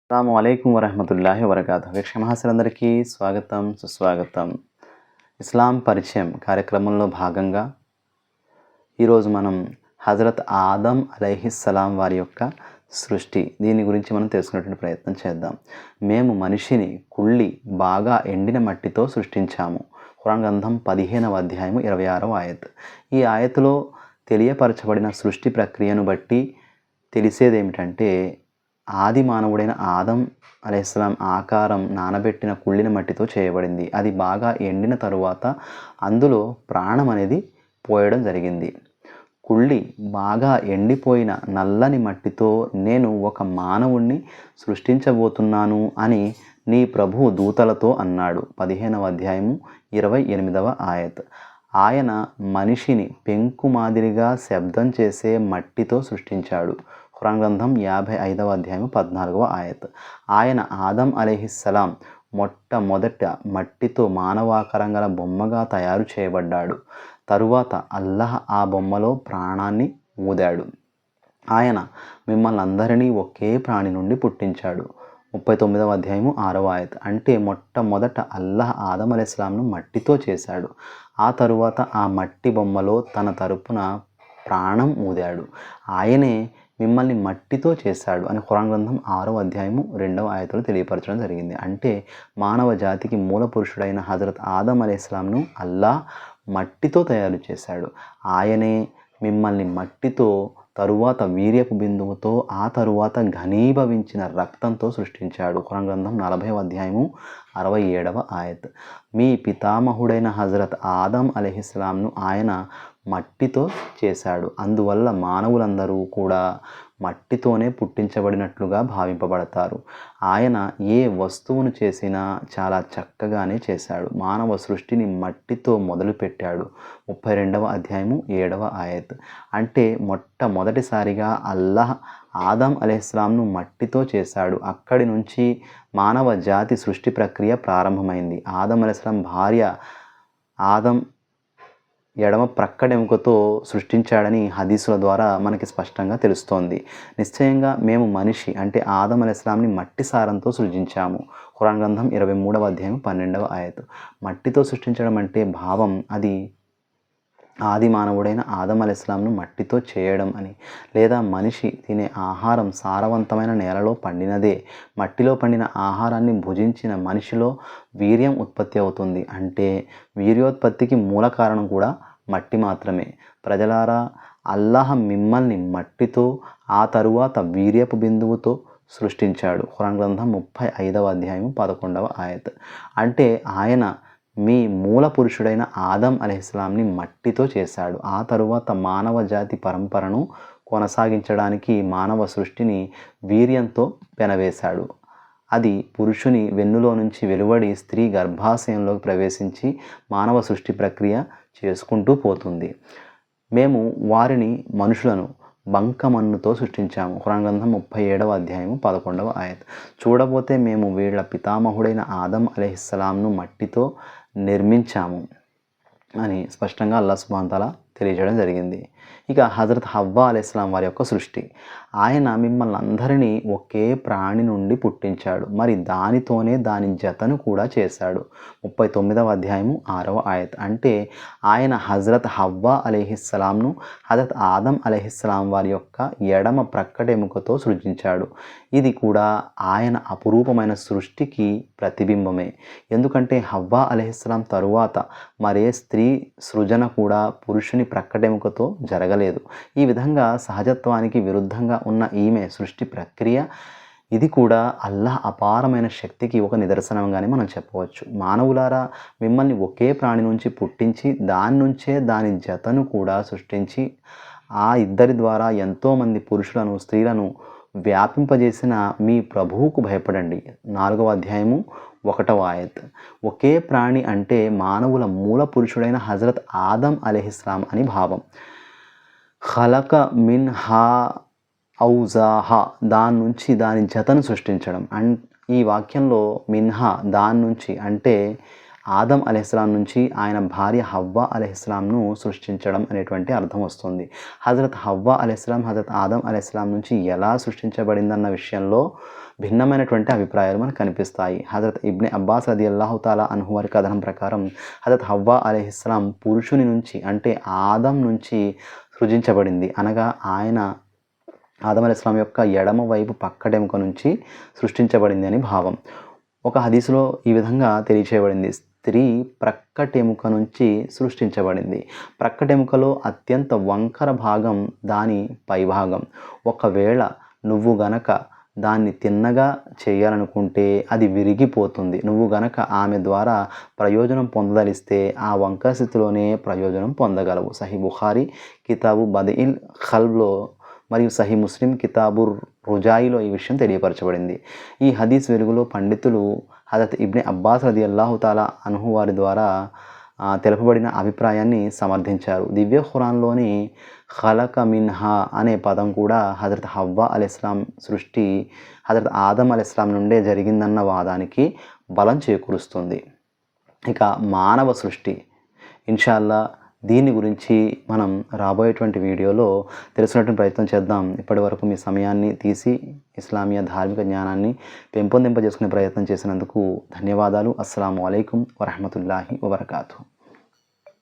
అస్సలాము అలైకుం వరహమతుల్లాహి వబరకాతుహు. వీక్షక మహాశయులందరికీ స్వాగతం, సుస్వాగతం. ఇస్లాం పరిచయం కార్యక్రమంలో భాగంగా ఈరోజు మనం హజరత్ ఆదం అలైహిస్సలాం వారి యొక్క సృష్టి దీని గురించి మనం తెలుసుకునేటువంటి ప్రయత్నం చేద్దాం. మేము మనిషిని కుళ్ళి బాగా ఎండిన మట్టితో సృష్టించాము. ఖురాన్ గ్రంథం 15వ అధ్యాయము 26వ ఆయత్. ఈ ఆయతులో తెలియపరచబడిన సృష్టి ప్రక్రియను బట్టి తెలిసేదేమిటంటే, ఆది మానవుడైన ఆదం అలైహిస్సలాం ఆకారం నానబెట్టిన కుళ్ళిన మట్టితో చేయబడింది. అది బాగా ఎండిన తరువాత అందులో ప్రాణం అనేది పోయడం జరిగింది. కుళ్ళి బాగా ఎండిపోయిన నల్లని మట్టితో నేను ఒక మానవుణ్ణి సృష్టించబోతున్నాను అని నీ ప్రభువు దూతలతో అన్నాడు. 15వ అధ్యాయము 28వ ఆయత్. ఆయన మనిషిని పెంకు మాదిరిగా శబ్దం చేసే మట్టితో సృష్టించాడు. ఖురాన్ గ్రంథం 55వ అధ్యాయము 14వ ఆయత్. ఆయన ఆదం అలైహిస్సలాం మొట్టమొదట మట్టితో మానవాకారం గల బొమ్మగా తయారు చేయబడ్డాడు. తరువాత అల్లాహ్ ఆ బొమ్మలో ప్రాణాన్ని ఊదాడు. ఆయన మిమ్మల్ని అందరినీ ఒకే ప్రాణి నుండి పుట్టించాడు. 39వ అధ్యాయము 6వ ఆయత్. అంటే మొట్టమొదట అల్లాహ్ ఆదం అలైహిస్సలాంను మట్టితో చేశాడు. ఆ తరువాత ఆ మట్టి బొమ్మలో తన తరపున ప్రాణం ఊదాడు. ఆయనే మిమ్మల్ని మట్టితో చేశాడు అని ఖురాన్ గ్రంథం 6వ అధ్యాయము 2వ ఆయతలో తెలియపరచడం జరిగింది. అంటే మానవ జాతికి మూల పురుషుడైన హజరత్ ఆదం అలైహిస్సలాంను అల్లాహ్ మట్టితో తయారు చేశాడు. ఆయనే మిమ్మల్ని మట్టితో, తరువాత వీర్యపు బిందువుతో, ఆ తరువాత ఘనీభవించిన రక్తంతో సృష్టించాడు. ఖురాన్ గ్రంథం 40వ అధ్యాయము 67వ ఆయత్. మీ పితామహుడైన హజరత్ ఆదం అలైహిస్సలాంను ఆయన మట్టితో చేశాడు. అందువల్ల మానవులందరూ కూడా మట్టితోనే పుట్టించబడినట్లుగా భావింపబడతారు. ఆయన ఏ వస్తువును చేసినా చాలా చక్కగానే చేశాడు. మానవ సృష్టిని మట్టితో మొదలుపెట్టాడు. 32వ అధ్యాయము 7వ ఆయత్. అంటే మొట్టమొదటిసారిగా అల్లాహ్ ఆదం అలైహిస్సలాంను మట్టితో చేశాడు. అక్కడి నుంచి మానవ జాతి సృష్టి ప్రక్రియ ప్రారంభమైంది. ఆదం అలైహిస్సలాం భార్య ఆదం ఎడమ ప్రక్కడెముకతో సృష్టించాడని హదీసుల ద్వారా మనకి స్పష్టంగా తెలుస్తోంది. నిశ్చయంగా మేము మనిషి అంటే ఆదం అలైహిస్సలాంని మట్టి సారంతో సృజించాము. ఖురాన్ గ్రంథం 23వ అధ్యాయం 12వ ఆయత్. మట్టితో సృష్టించడం అంటే భావం అది ఆది మానవుడైన ఆదం అలైహిస్సలాంను మట్టితో చేయడం అని, లేదా మనిషి తినే ఆహారం సారవంతమైన నేలలో పండినదే. మట్టిలో పండిన ఆహారాన్ని భుజించిన మనిషిలో వీర్యం ఉత్పత్తి అవుతుంది. అంటే వీర్యోత్పత్తికి మూల కారణం కూడా మట్టి మాత్రమే. ప్రజలారా, అల్లాహ్ మిమ్మల్ని మట్టితో, ఆ తరువాత వీర్యపు బిందువుతో సృష్టించాడు. ఖురాన్ గ్రంథం 35వ అధ్యాయం 11వ ఆయత్. అంటే ఆయన మీ మూల పురుషుడైన ఆదం అలైహిస్సలాంని మట్టితో చేశాడు. ఆ తరువాత మానవ జాతి పరంపరను కొనసాగించడానికి మానవ సృష్టిని వీర్యంతో పెనవేశాడు. అది పురుషుని వెన్నులో నుంచి వెలువడి స్త్రీ గర్భాశయంలోకి ప్రవేశించి మానవ సృష్టి ప్రక్రియ చేసుకుంటూ పోతుంది. మేము వారిని మనుషులను బంకమన్నుతో సృష్టించాము. ఖురాన్ గ్రంథం 37వ అధ్యాయము 11వ ఆయత్. చూడబోతే మేము వీళ్ళ పితామహుడైన ఆదం అలైహిస్సలాంను మట్టితో నిర్మించాము అని స్పష్టంగా అల్లాహ్ సుబ్హానహు తఆలా తెలియజేయడం జరిగింది. ఇక హజరత్ హవ్వా అలైహిస్సలాం వారి యొక్క సృష్టి. ఆయన మిమ్మల్ని అందరినీ ఒకే ప్రాణి నుండి పుట్టించాడు. మరి దానితోనే దాని జతను కూడా చేశాడు. 39వ అధ్యాయము 6వ ఆయత్. అంటే ఆయన హజరత్ హవ్వా అలైహిస్సలాంను హజరత్ ఆదం అలైహిస్సలాం వారి యొక్క ఎడమ ప్రక్కటెముకతో సృజించాడు. ఇది కూడా ఆయన అపురూపమైన సృష్టికి ప్రతిబింబమే. ఎందుకంటే హవ్వా అలైహిస్సలాం తరువాత మరే స్త్రీ సృజన కూడా పురుషుని ప్రక్కటెముకతో జరగలేదు. ఈ విధంగా సహజత్వానికి విరుద్ధంగా ఉన్న ఈమె సృష్టి ప్రక్రియ ఇది కూడా అల్లాహ్ అపారమైన శక్తికి ఒక నిదర్శనంగానే మనం చెప్పవచ్చు. మానవులారా, మిమ్మల్ని ఒకే ప్రాణి నుంచి పుట్టించి దాని నుంచే దాని జతను కూడా సృష్టించి ఆ ఇద్దరి ద్వారా ఎంతోమంది పురుషులను, స్త్రీలను వ్యాపింపజేసిన మీ ప్రభువుకు భయపడండి. 4వ అధ్యాయము 1వ ఆయత్. ఒకే ప్రాణి అంటే మానవుల మూల పురుషుడైన హజరత్ ఆదం అలైహిస్సలాం అని భావం. ఖలక మిన్హా ఔజాహా, దాని నుంచి దాని జతను సృష్టించడం. ఈ వాక్యంలో మిన్హా దాని నుంచి అంటే ఆదం అలైహిస్సలాం నుంచి ఆయన భార్య హవ్వా అలైహిస్సలాంను సృష్టించడం అనేటువంటి అర్థం వస్తుంది. హజరత్ హవ్వా అలైహిస్సలాం హజరత్ ఆదం అలైహిస్సలాం నుంచి ఎలా సృష్టించబడిందన్న విషయంలో భిన్నమైనటువంటి అభిప్రాయాలు మనకు కనిపిస్తాయి. హజరత్ ఇబ్నే అబ్బాస్ రదియల్లాహు తాలా అన్హు వారి కథనం ప్రకారం హజరత్ హవ్వా అలైహిస్సలాం పురుషుని నుంచి అంటే ఆదం నుంచి సృజించబడింది. అనగా ఆయన ఆదం అలైహిస్సలాం యొక్క ఎడమ వైపు పక్కటెముక నుంచి సృష్టించబడింది అని భావం. ఒక హదీసులో ఈ విధంగా తెలియచేయబడింది, స్త్రీ ప్రక్కటెముక నుంచి సృష్టించబడింది. ప్రక్కటెముకలో అత్యంత వంకర భాగం దాని పైభాగం. ఒకవేళ నువ్వు గనక దాన్ని తిన్నగా చేయాలనుకుంటే అది విరిగిపోతుంది. నువ్వు గనక ఆమె ద్వారా ప్రయోజనం పొందదలిస్తే ఆ వంకర స్థితిలోనే ప్రయోజనం పొందగలవు. సహీ బుఖారీ కితాబు బదఇల్ ఖల్బ్లో మరియు సహీ ముస్లిం కితాబు రుజాయిలో ఈ విషయం తెలియపరచబడింది. ఈ హదీస్ వెలుగులో పండితులు హజరత్ ఇబ్నే అబ్బాస్ రదియల్లాహు తాలా అన్హు వారి ద్వారా తెలుపబడిన అభిప్రాయాన్ని సమర్థించారు. దివ్య ఖురాన్లోని ఖలక మిన్హా అనే పదం కూడా హజరత్ హవ్వా అలైహిస్సలాం సృష్టి హజరత్ ఆదం అలైహిస్సలాం నుండే జరిగిందన్న వాదానికి బలం చేకూరుస్తుంది. ఇక మానవ సృష్టి ఇన్షాల్లా దీని గురించి మనం రాబోయేటువంటి వీడియోలో తెలుసుకునేటువంటి ప్రయత్నం చేద్దాం. ఇప్పటి వరకు మీ సమయాన్ని తీసి ఇస్లామీయ ధార్మిక జ్ఞానాన్ని పెంపొందింపజేసుకునే ప్రయత్నం చేసినందుకు ధన్యవాదాలు. అస్సలాము అలైకుం వరహమతుల్లాహి వబరకాతుహు.